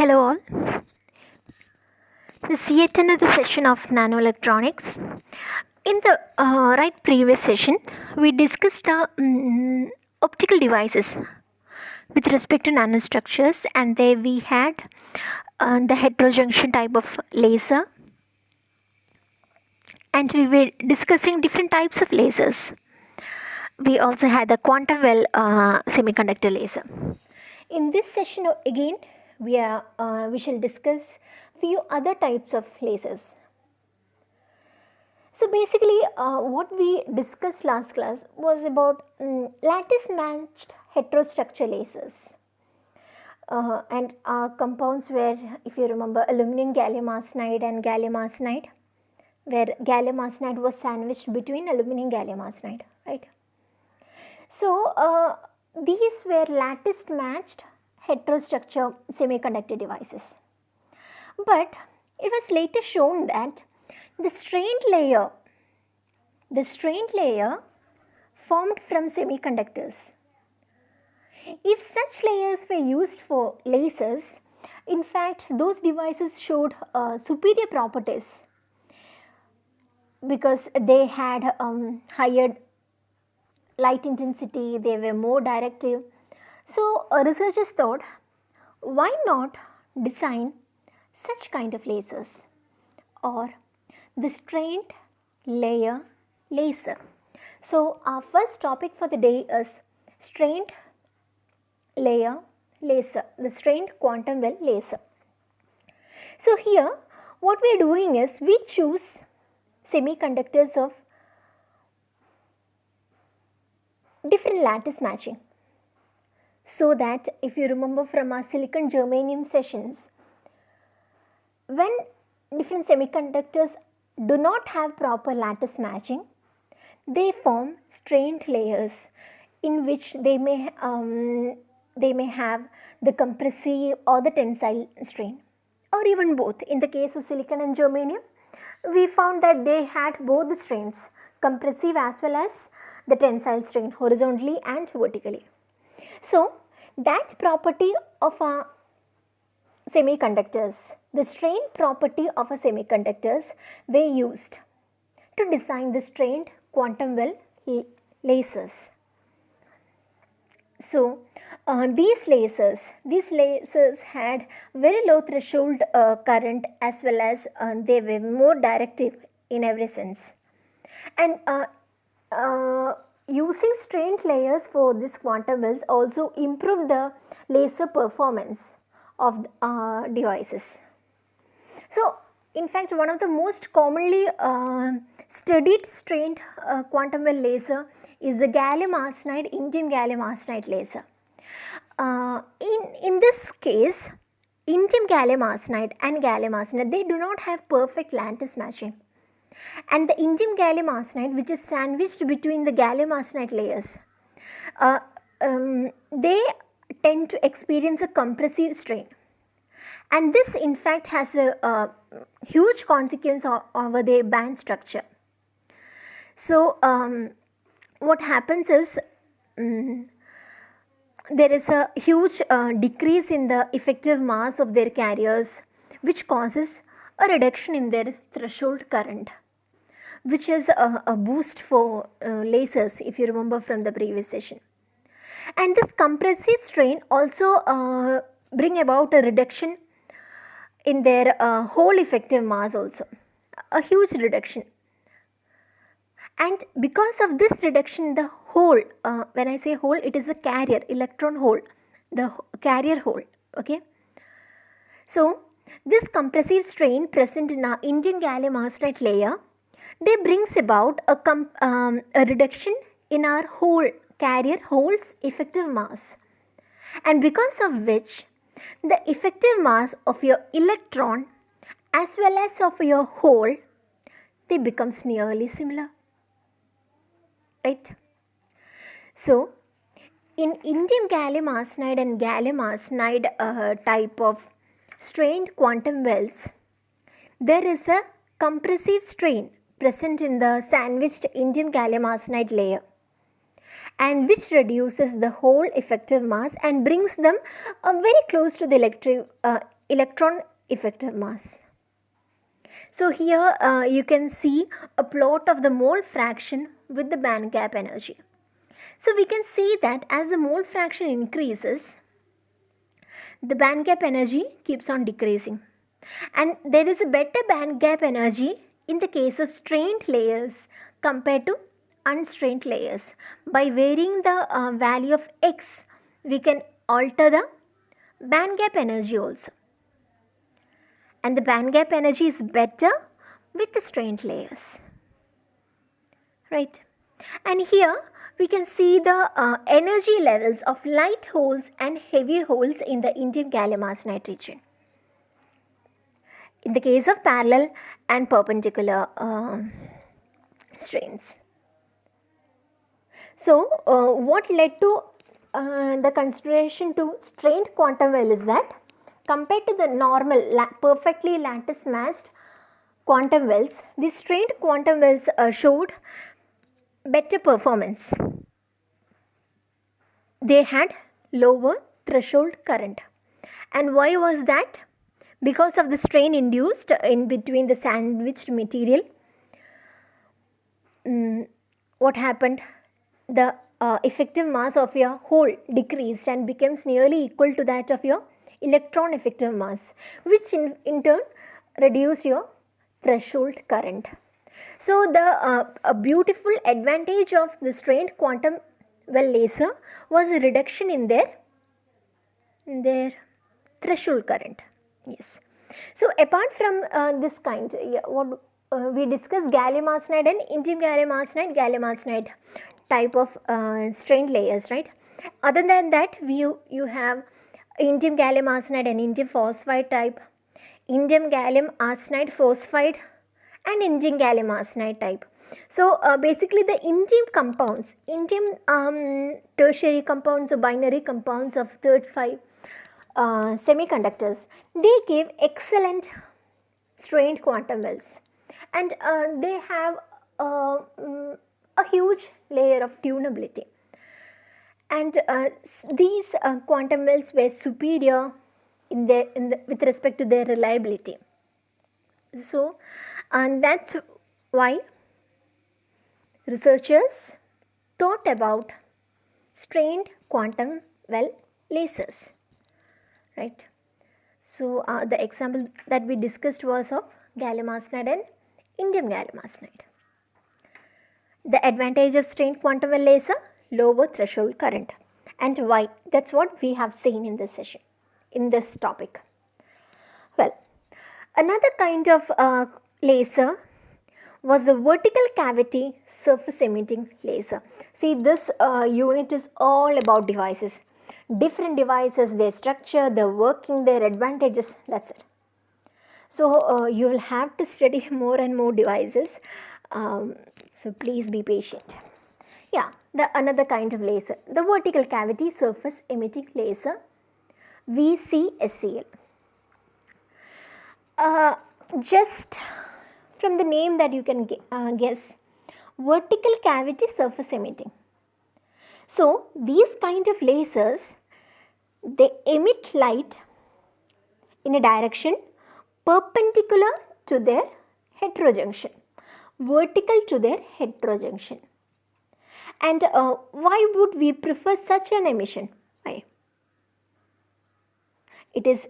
Hello all. This is yet another session of nanoelectronics. In the previous session, we discussed the optical devices with respect to nanostructures, and there we had the heterojunction type of laser, and we were discussing different types of lasers. We also had the quantum well semiconductor laser. In this session again, we shall discuss few other types of lasers. So basically, what we discussed last class was about lattice matched heterostructure lasers. And our compounds were, if you remember, aluminum gallium arsenide and gallium arsenide, where gallium arsenide was sandwiched between aluminum gallium arsenide, right? So these were lattice matched heterostructure semiconductor devices. But it was later shown that the strained layer formed from semiconductors. If such layers were used for lasers, in fact those devices showed superior properties because they had higher light intensity, they were more directive. So researchers thought, why not design such kind of lasers, or the strained layer laser. So our first topic for the day is strained layer laser, the strained quantum well laser. So here what we are doing is we choose semiconductors of different lattice matching, so that if you remember from our silicon germanium sessions, when different semiconductors do not have proper lattice matching, they form strained layers in which they may have the compressive or the tensile strain, or even both. In the case of silicon and germanium, we found that they had both the strains, compressive as well as the tensile strain, horizontally and vertically. So that property of a semiconductors, the strain property of a semiconductors were used to design the strained quantum well lasers. So these lasers had very low threshold current, as well as they were more directive in every sense. And using strained layers for this quantum wells also improved the laser performance of devices. So in fact, one of the most commonly studied strained quantum well laser is the gallium arsenide, indium gallium arsenide laser. In this case, indium gallium arsenide and gallium arsenide, they do not have perfect lattice matching. And the indium gallium arsenide, which is sandwiched between the gallium arsenide layers, they tend to experience a compressive strain. And this in fact has a huge consequence over the band structure. So what happens is there is a huge decrease in the effective mass of their carriers, which causes a reduction in their threshold current, which is a boost for lasers, if you remember from the previous session. And this compressive strain also bring about a reduction in their hole effective mass also, a huge reduction. And because of this reduction, the hole, when I say hole, it is a carrier, electron hole, the carrier hole, okay. So this compressive strain present in our indium gallium arsenide layer, they brings about a reduction in our hole, carrier hole's effective mass, and because of which the effective mass of your electron as well as of your hole, they becomes nearly similar, right? So in indium gallium arsenide and gallium arsenide type of strained quantum wells, there is a compressive strain present in the sandwiched indium gallium arsenide layer, and which reduces the whole effective mass and brings them very close to the electron effective mass. So here you can see a plot of the mole fraction with the band gap energy. So we can see that as the mole fraction increases, the band gap energy keeps on decreasing, and there is a better band gap energy in the case of strained layers compared to unstrained layers. By varying the value of x, we can alter the band gap energy also, and the band gap energy is better with the strained layers, right? And here we can see the energy levels of light holes and heavy holes in the indium gallium arsenide region in the case of parallel and perpendicular strains. So what led to the consideration to strained quantum well is that compared to the normal perfectly lattice matched quantum wells, these strained quantum wells showed better performance. They had lower threshold current. And why was that? Because of the strain induced in between the sandwiched material. What happened? The effective mass of your hole decreased and becomes nearly equal to that of your electron effective mass, which in turn reduced your threshold current. So the a beautiful advantage of the strained quantum well laser was a reduction in their threshold current. Yes. So apart from this kind, what we discussed gallium arsenide and indium gallium arsenide type of strained layers, right? Other than that, you have indium gallium arsenide and indium phosphide type, indium gallium arsenide phosphide, and indium gallium arsenide type. So basically the indium compounds, indium tertiary compounds or binary compounds of third 5 semiconductors, they give excellent strained quantum wells, and they have a huge layer of tunability, and these quantum wells were superior with respect to their reliability. So and that's why researchers thought about strained quantum well lasers, right? So the example that we discussed was of gallium arsenide and indium gallium arsenide. The advantage of strained quantum well laser, lower threshold current. And why? That's what we have seen in this session, in this topic. Well, another kind of laser was the vertical cavity surface emitting laser. See, this unit is all about devices. Different devices, their structure, their working, their advantages, that's it. So you will have to study more and more devices. So please be patient. Yeah, another kind of laser, the vertical cavity surface emitting laser, VCSEL. Just from the name that you can guess, vertical cavity surface emitting. So these kind of lasers, they emit light in a direction perpendicular to their heterojunction, vertical to their heterojunction. And why would we prefer such an emission? Why? It is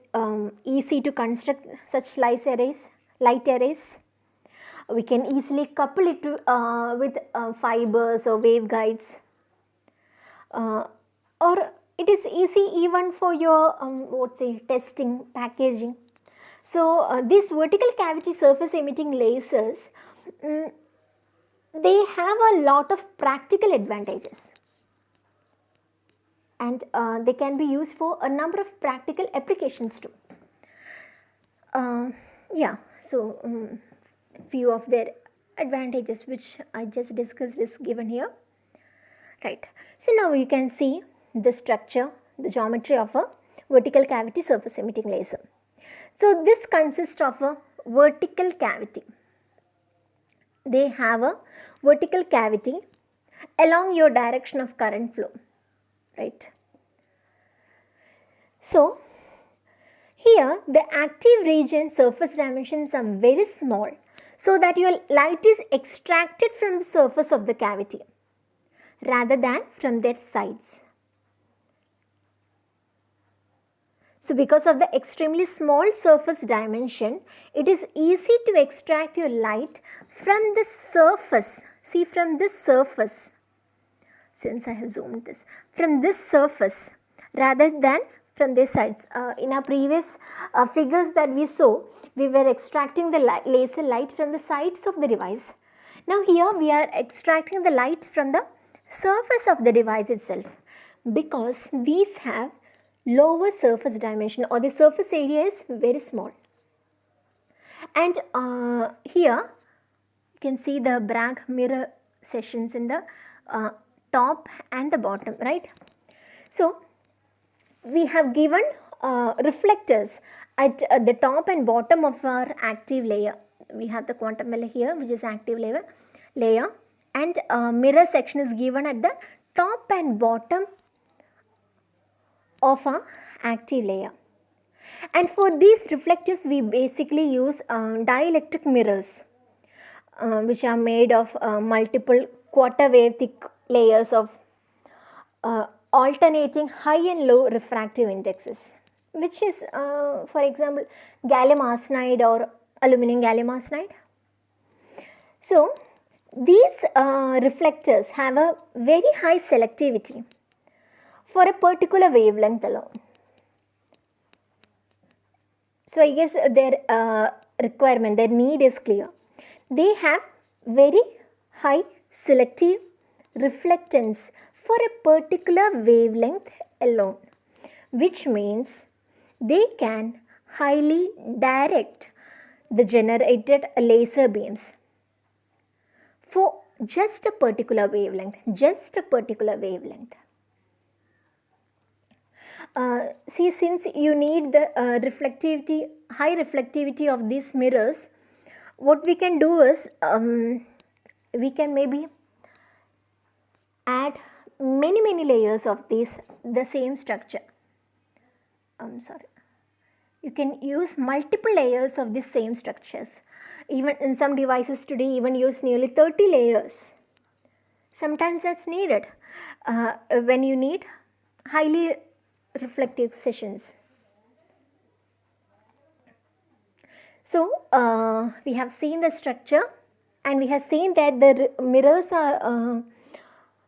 easy to construct such light arrays. We can easily couple it to, with fibers or waveguides, or it is easy even for your testing, packaging. So these vertical cavity surface emitting lasers, they have a lot of practical advantages, and they can be used for a number of practical applications too. Yeah, so few of their advantages which I just discussed is given here, right? So now you can see the structure, the geometry of a vertical cavity surface emitting laser. So this consists of a vertical cavity. They have a vertical cavity along your direction of current flow, right? So Here, the active region surface dimensions are very small, so that your light is extracted from the surface of the cavity rather than from their sides. So, because of the extremely small surface dimension, it is easy to extract your light from the surface. See, from this surface, since I have zoomed this, from this surface rather than from their sides. In our previous figures that we saw, we were extracting the laser light from the sides of the device. Now here we are extracting the light from the surface of the device itself, because these have lower surface dimension, or the surface area is very small. And here you can see the Bragg mirror sessions in the top and the bottom, right? So we have given reflectors at the top and bottom of our active layer. We have the quantum layer here, which is active layer, and mirror section is given at the top and bottom of our active layer. And for these reflectors, we basically use dielectric mirrors, which are made of multiple quarter wave thick layers of alternating high and low refractive indexes, which is for example gallium arsenide or aluminum gallium arsenide. So these reflectors have a very high selectivity for a particular wavelength alone. So I guess their requirement, their need is clear. They have very high selective reflectance for a particular wavelength alone, which means they can highly direct the generated laser beams for just a particular wavelength, see, since you need the high reflectivity of these mirrors, what we can do is we can maybe add many layers of the same structure. You can use multiple layers of the same structures. Even in some devices today, even use nearly 30 layers. Sometimes that's needed when you need highly reflective sessions. So we have seen the structure, and we have seen that the mirrors are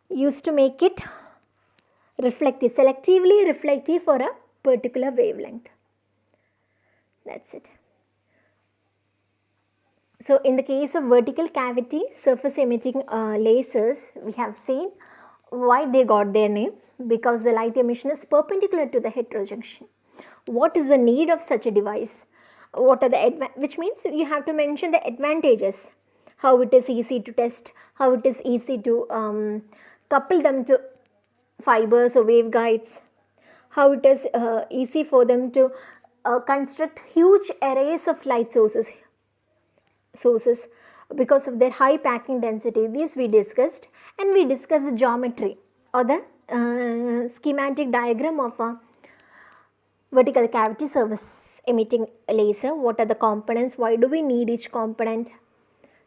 used to make it reflective, selectively reflective for a particular wavelength. That's it. So in the case of vertical cavity surface emitting lasers, we have seen why they got their name, because the light emission is perpendicular to the heterojunction. What is the need of such a device? What are the which means you have to mention the advantages, how it is easy to test, how it is easy to couple them to fibers or waveguides, how it is easy for them to construct huge arrays of light sources because of their high packing density. These we discussed, and we discussed the geometry or the schematic diagram of a vertical cavity surface emitting laser. What are the components? Why do we need each component?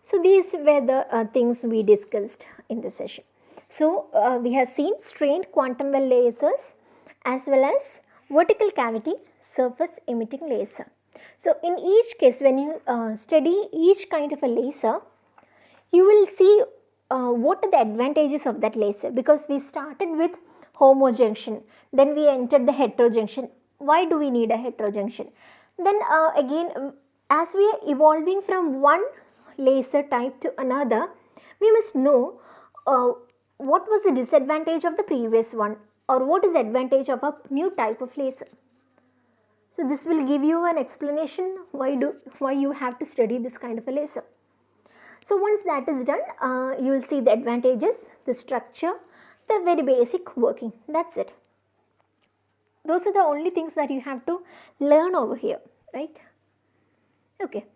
So these were the things we discussed in this session. So we have seen strained quantum well lasers as well as vertical cavity surface emitting laser. So in each case, when you study each kind of a laser, you will see what are the advantages of that laser, because we started with homojunction, then we entered the heterojunction. Why do we need a heterojunction? Then again, as we are evolving from one laser type to another, we must know what was the disadvantage of the previous one, or what is the advantage of a new type of laser. So this will give you an explanation why you have to study this kind of a laser. So once that is done, you will see the advantages, the structure, the very basic working. That's it. Those are the only things that you have to learn over here, right? Okay.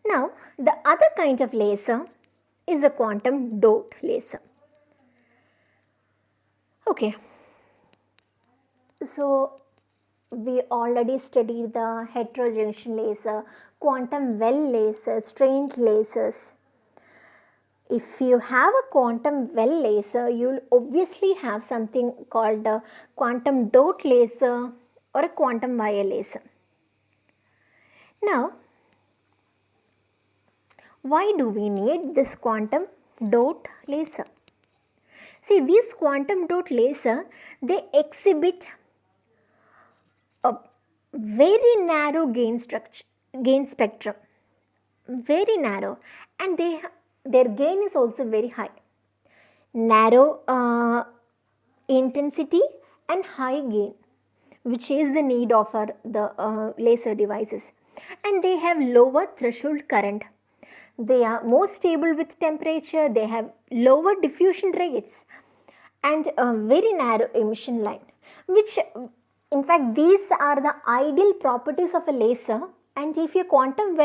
Now the other kind of laser is a quantum dot laser. Okay. So we already studied the heterojunction laser, quantum well laser, strained lasers. If you have a quantum well laser, you'll obviously have something called a quantum dot laser or a quantum wire laser. Now, why do we need this quantum dot laser? See, these quantum dot laser, they exhibit a very narrow gain spectrum, very narrow, and their gain is also very high. Narrow intensity and high gain, which is the need of the laser devices, and they have lower threshold current. They are more stable with temperature, they have lower diffusion rates, and a very narrow emission line, which in fact these are the ideal properties of a laser. And if your quantum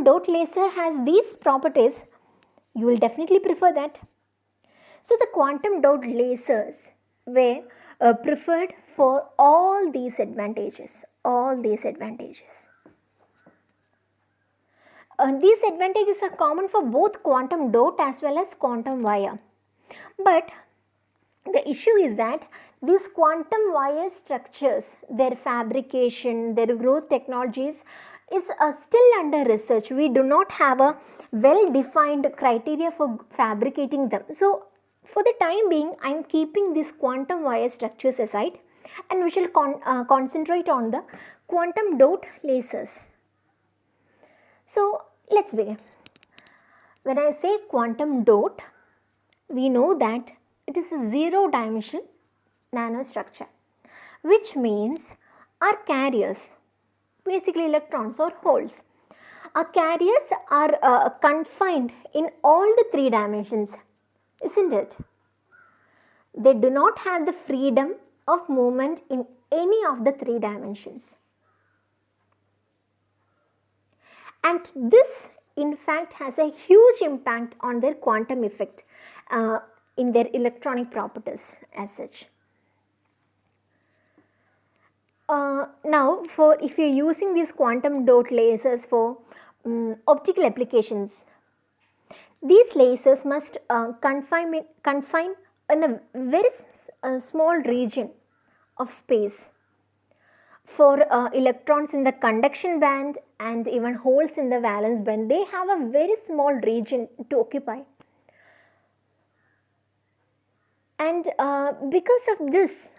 dot laser has these properties, you will definitely prefer that. So the quantum dot lasers were preferred for all these advantages. These advantages are common for both quantum dot as well as quantum wire. But the issue is that these quantum wire structures, their fabrication, their growth technologies is still under research. We do not have a well defined criteria for fabricating them. So for the time being, I am keeping these quantum wire structures aside, and we shall concentrate on the quantum dot lasers. So let's begin. When I say quantum dot, we know that it is a zero dimensional nanostructure, which means our carriers, basically electrons or holes, our carriers are confined in all the three dimensions, isn't it? They do not have the freedom of movement in any of the three dimensions. And this in fact has a huge impact on their quantum effect in their electronic properties as such. Now, if you're using these quantum dot lasers for optical applications, these lasers must confine in a very small region of space. For electrons in the conduction band and even holes in the valence band, they have a very small region to occupy. And because of this,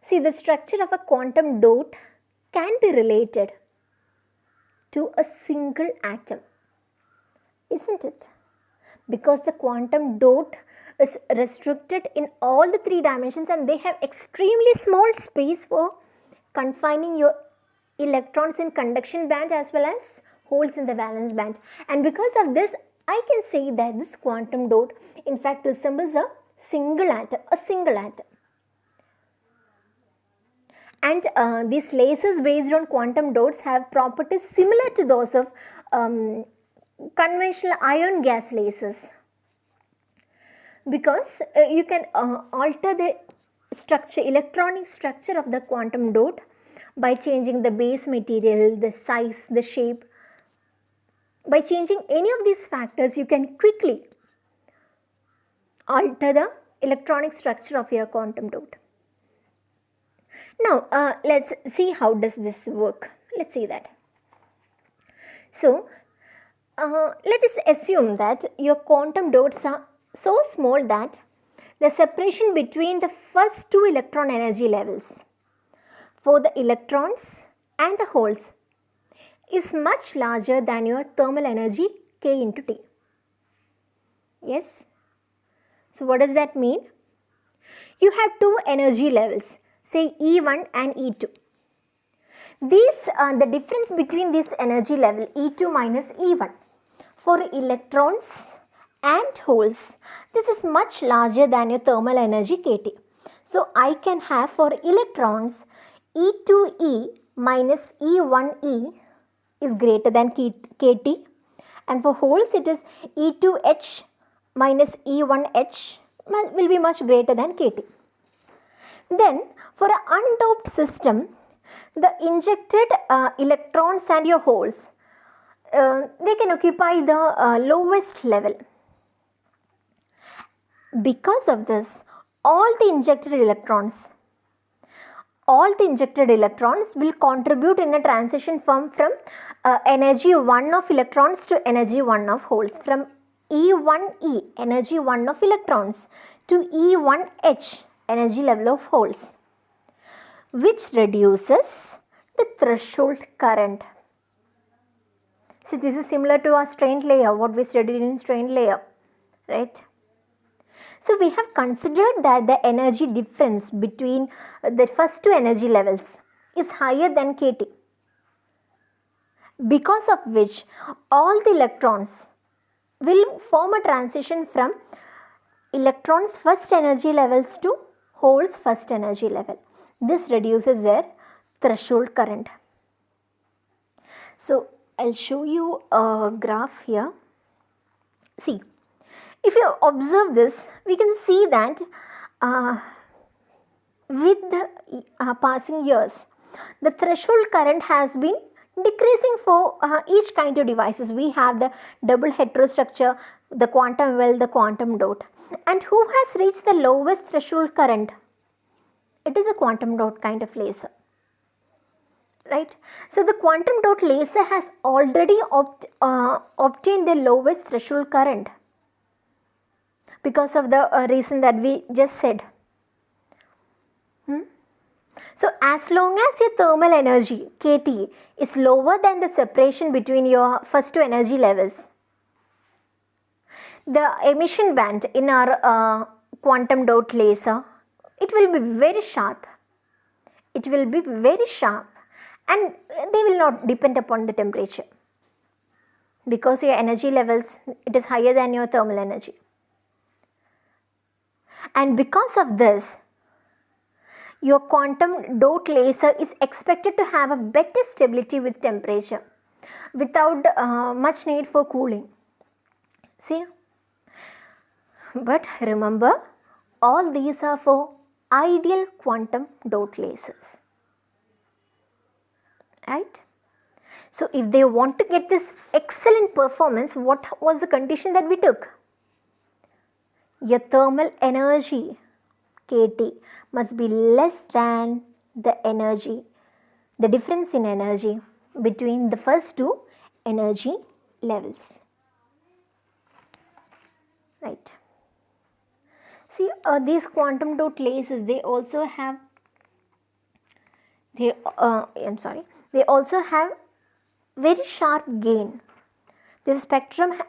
see, the structure of a quantum dot can be related to a single atom, isn't it? Because the quantum dot is restricted in all the three dimensions, and they have extremely small space for confining your electrons in conduction band as well as holes in the valence band. And because of this, I can say that this quantum dot in fact resembles a single atom. And these lasers based on quantum dots have properties similar to those of conventional ion gas lasers, because you can alter the electronic structure of the quantum dot by changing the base material, the size, the shape. By changing any of these factors, you can quickly alter the electronic structure of your quantum dot. Now, let's see how does this work. Let's see that. So, let us assume that your quantum dots are so small that the separation between the first two electron energy levels for the electrons and the holes is much larger than your thermal energy K into T. Yes? So, what does that mean? You have two energy levels, say E1 and E2. The difference between this energy level E2 minus E1 for electrons and holes, this is much larger than your thermal energy KT. So, I can have for electrons E2E minus E1E is greater than KT, and for holes it is E2H minus E1H will be much greater than KT. Then for an undoped system, the injected electrons and your holes, they can occupy the lowest level. Because of this, all the injected electrons will contribute in a transition from energy 1 of electrons to energy 1 of holes, from E1e, energy 1 of electrons, to E1h, energy level of holes, which reduces the threshold current. See, this is similar to our strained layer, what we studied in strained layer, right? So we have considered that the energy difference between the first two energy levels is higher than kT, because of which all the electrons will form a transition from electrons first energy levels to holes first energy level. This reduces their threshold current. So I'll show you a graph here. See, if you observe this, we can see that with the passing years, the threshold current has been decreasing for each kind of devices. We have the double heterostructure, the quantum well, the quantum dot. And who has reached the lowest threshold current? It is a quantum dot kind of laser, right? So the quantum dot laser has already obtained the lowest threshold current because of the reason that we just said. So as long as your thermal energy kT is lower than the separation between your first two energy levels, the emission band in our quantum dot laser, it will be very sharp. It will be very sharp, and they will not depend upon the temperature, because your energy levels, it is higher than your thermal energy. And because of this, your quantum dot laser is expected to have a better stability with temperature without much need for cooling. See? But remember, all these are for ideal quantum dot lasers, right? So if they want to get this excellent performance, what was the condition that we took? Your thermal energy kT must be less than the energy, the difference in energy between the first two energy levels, right? See, these quantum dot lasers, they also have very sharp gain. This spectrum,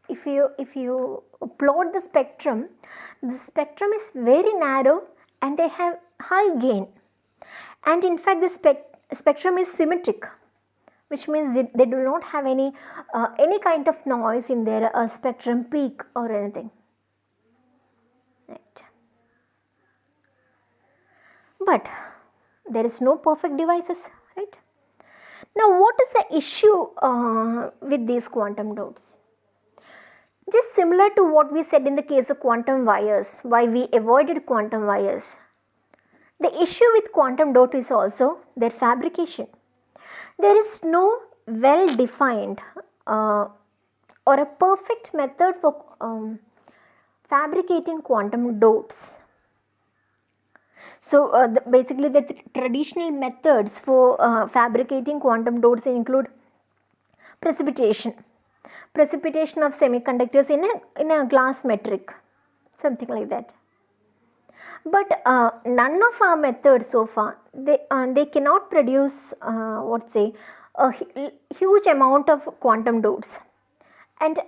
if you plot the spectrum is very narrow and they have high gain. And in fact, the spectrum is symmetric, which means they do not have any kind of noise in their spectrum peak or anything. Right. But there is no perfect devices, right? Now, what is the issue with these quantum dots? Just similar to what we said in the case of quantum wires, why we avoided quantum wires. The issue with quantum dot is also their fabrication. There is no well-defined or a perfect method for fabricating quantum dots. So basically the traditional methods for fabricating quantum dots include precipitation of semiconductors in a glass metric, something like that. But none of our methods so far, they cannot produce a huge amount of quantum dots, and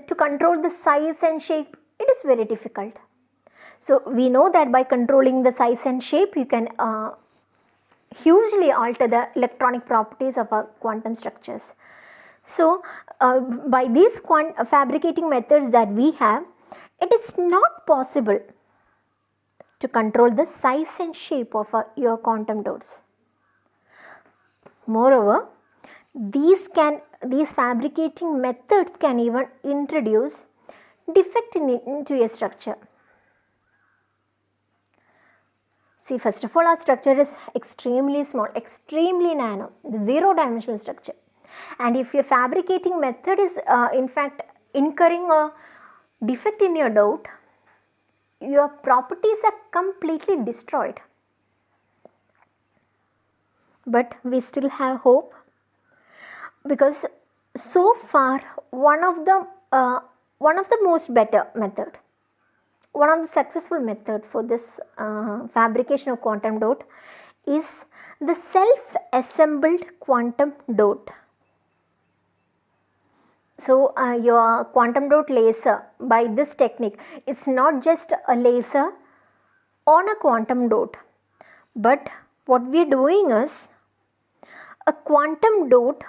to control the size and shape, it is very difficult. So we know that by controlling the size and shape, you can hugely alter the electronic properties of our quantum structures. So by these fabricating methods that we have, it is not possible to control the size and shape of your quantum dots. Moreover, these fabricating methods can even introduce defect into a structure. See, first of all, our structure is extremely small, extremely nano, zero dimensional structure. And if your fabricating method is in fact incurring a defect in your dot, your properties are completely destroyed. But we still have hope, because so far one of the most better method, one of the successful method for this fabrication of quantum dot is the self-assembled quantum dot. So your quantum dot laser, by this technique, it's not just a laser on a quantum dot, but what we are doing is a quantum dot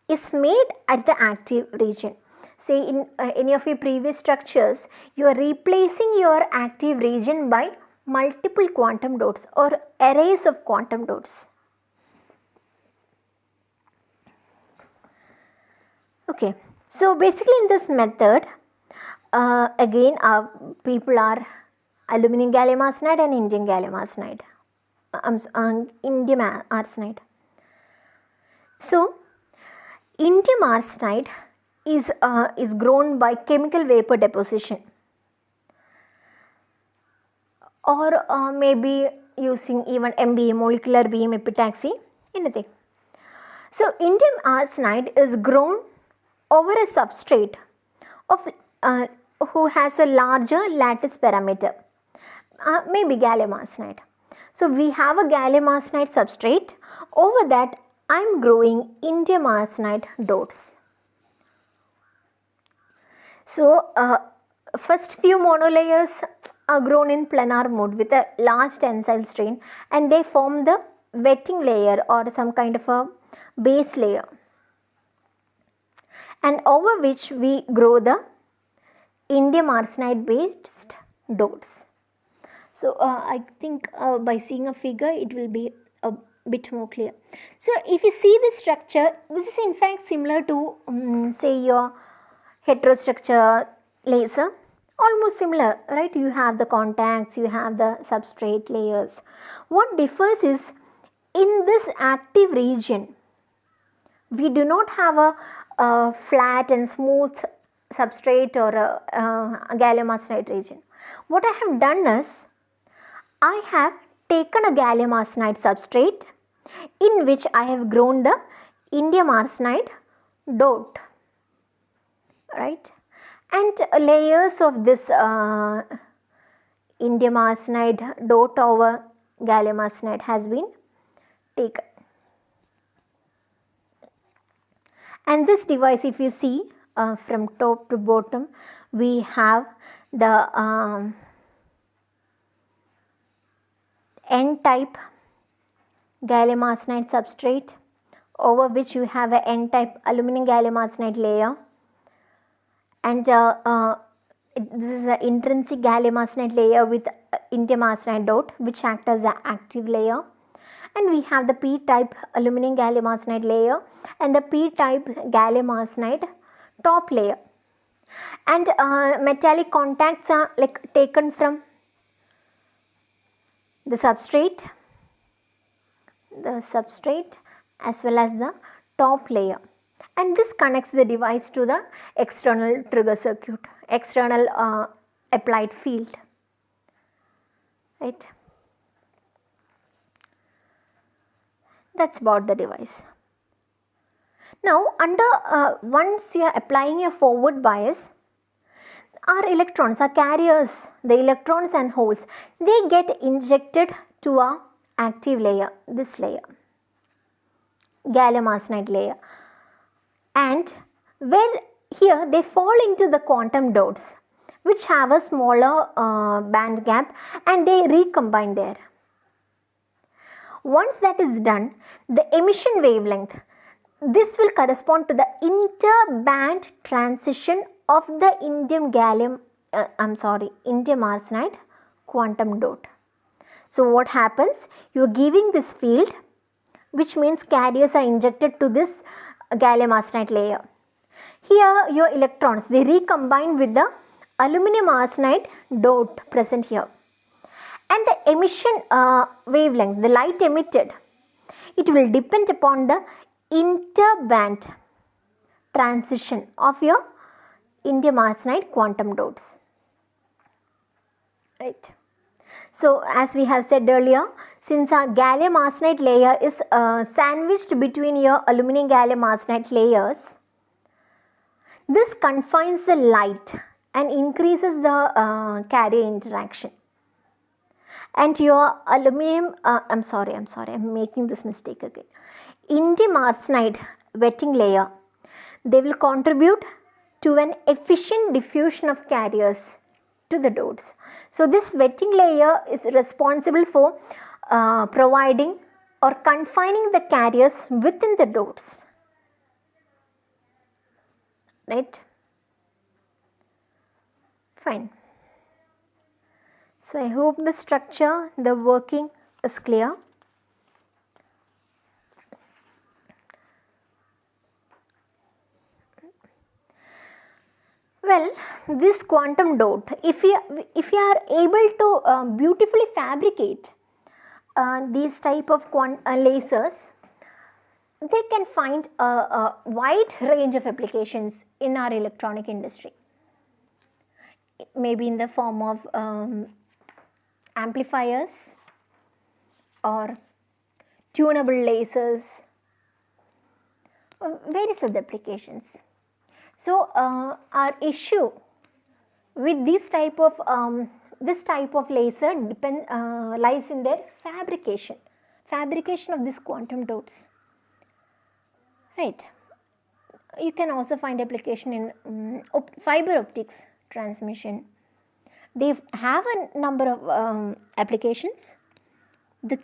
is made at the active region. Say in any of your previous structures, you are replacing your active region by multiple quantum dots or arrays of quantum dots. Okay, so basically in this method, again people are aluminum gallium arsenide and indium gallium arsenide, indium arsenide. So indium arsenide is grown by chemical vapor deposition, or maybe using even MBE, molecular beam epitaxy, anything. So indium arsenide is grown over a substrate of who has a larger lattice parameter, maybe gallium arsenide. So we have a gallium arsenide substrate. Over that I am growing indium arsenide dots. So first few monolayers are grown in planar mode with a large tensile strain, and they form the wetting layer or some kind of a base layer, and over which we grow the indium arsenide based dots. So I think by seeing a figure it will be a bit more clear. So if you see the structure, this is in fact similar to say your heterostructure laser, almost similar, right? You have the contacts, you have the substrate layers. What differs is in this active region we do not have a flat and smooth substrate or a gallium arsenide region. What I have done is I have taken a gallium arsenide substrate in which I have grown the indium arsenide dot, right, and layers of this indium arsenide dot over gallium arsenide has been taken. And this device, if you see from top to bottom, we have the N-type gallium arsenide substrate, over which you have a N-type aluminum gallium arsenide layer, and this is an intrinsic gallium arsenide layer with indium arsenide dot which act as an active layer, and we have the P-type aluminum gallium arsenide layer and the P-type gallium arsenide top layer, and metallic contacts are like taken from the substrate as well as the top layer, and this connects the device to the external trigger circuit, external applied field, right. That's about the device. Now under once you are applying a forward bias, our electrons, our carriers, the electrons and holes, they get injected to a active layer, this layer, gallium arsenide layer, and where here they fall into the quantum dots which have a smaller band gap, and they recombine there. Once that is done, the emission wavelength, this will correspond to the interband transition of the indium arsenide quantum dot. So what happens? You are giving this field, which means carriers are injected to this gallium arsenide layer. Here your electrons, they recombine with the aluminum arsenide dot present here, And the emission wavelength, the light emitted, it will depend upon the interband transition of your indium arsenide quantum dots. Right. So as we have said earlier, since our gallium arsenide layer is sandwiched between your aluminum gallium arsenide layers, this confines the light and increases the carrier interaction. And your aluminum, I'm sorry, I'm making this mistake again. Indium arsenide wetting layer, they will contribute to an efficient diffusion of carriers to the dots. So this wetting layer is responsible for providing or confining the carriers within the dots. Right? Fine. So I hope the structure, the working is clear. Well, this quantum dot, if you are able to beautifully fabricate these type of lasers, they can find a wide range of applications in our electronic industry. Maybe in the form of amplifiers or tunable lasers, various other applications. So our issue with this type of laser lies in their fabrication of these quantum dots. Right. You can also find application in fiber optics transmission. They have a number of applications. The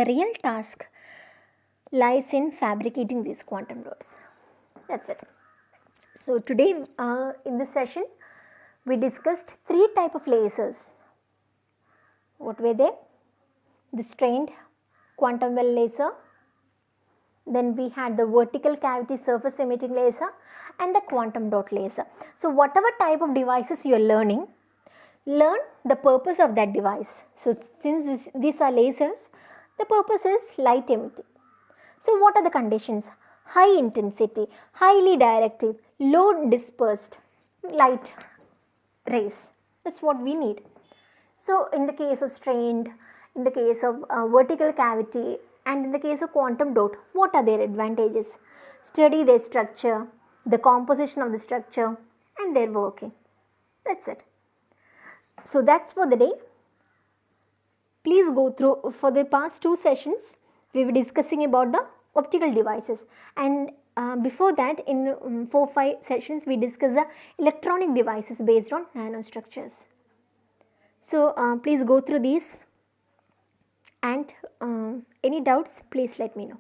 real task lies in fabricating these quantum dots. That's it. So today in this session we discussed 3 types of lasers. What were they? The strained quantum well laser, then we had the vertical cavity surface emitting laser and the quantum dot laser. So whatever type of devices you are learn the purpose of that device. So since these are lasers, the purpose is light emitting. So what are the conditions? High intensity, highly directive, low dispersed light rays. That's what we need. So in the case of strained, in the case of vertical cavity, and in the case of quantum dot, what are their advantages? Study their structure, the composition of the structure, and their working. That's it. So that's for the day. Please go through, for the past 2 sessions we were discussing about the optical devices, and before that in 4-5 sessions we discussed the electronic devices based on nanostructures. So please go through these, and any doubts please let me know.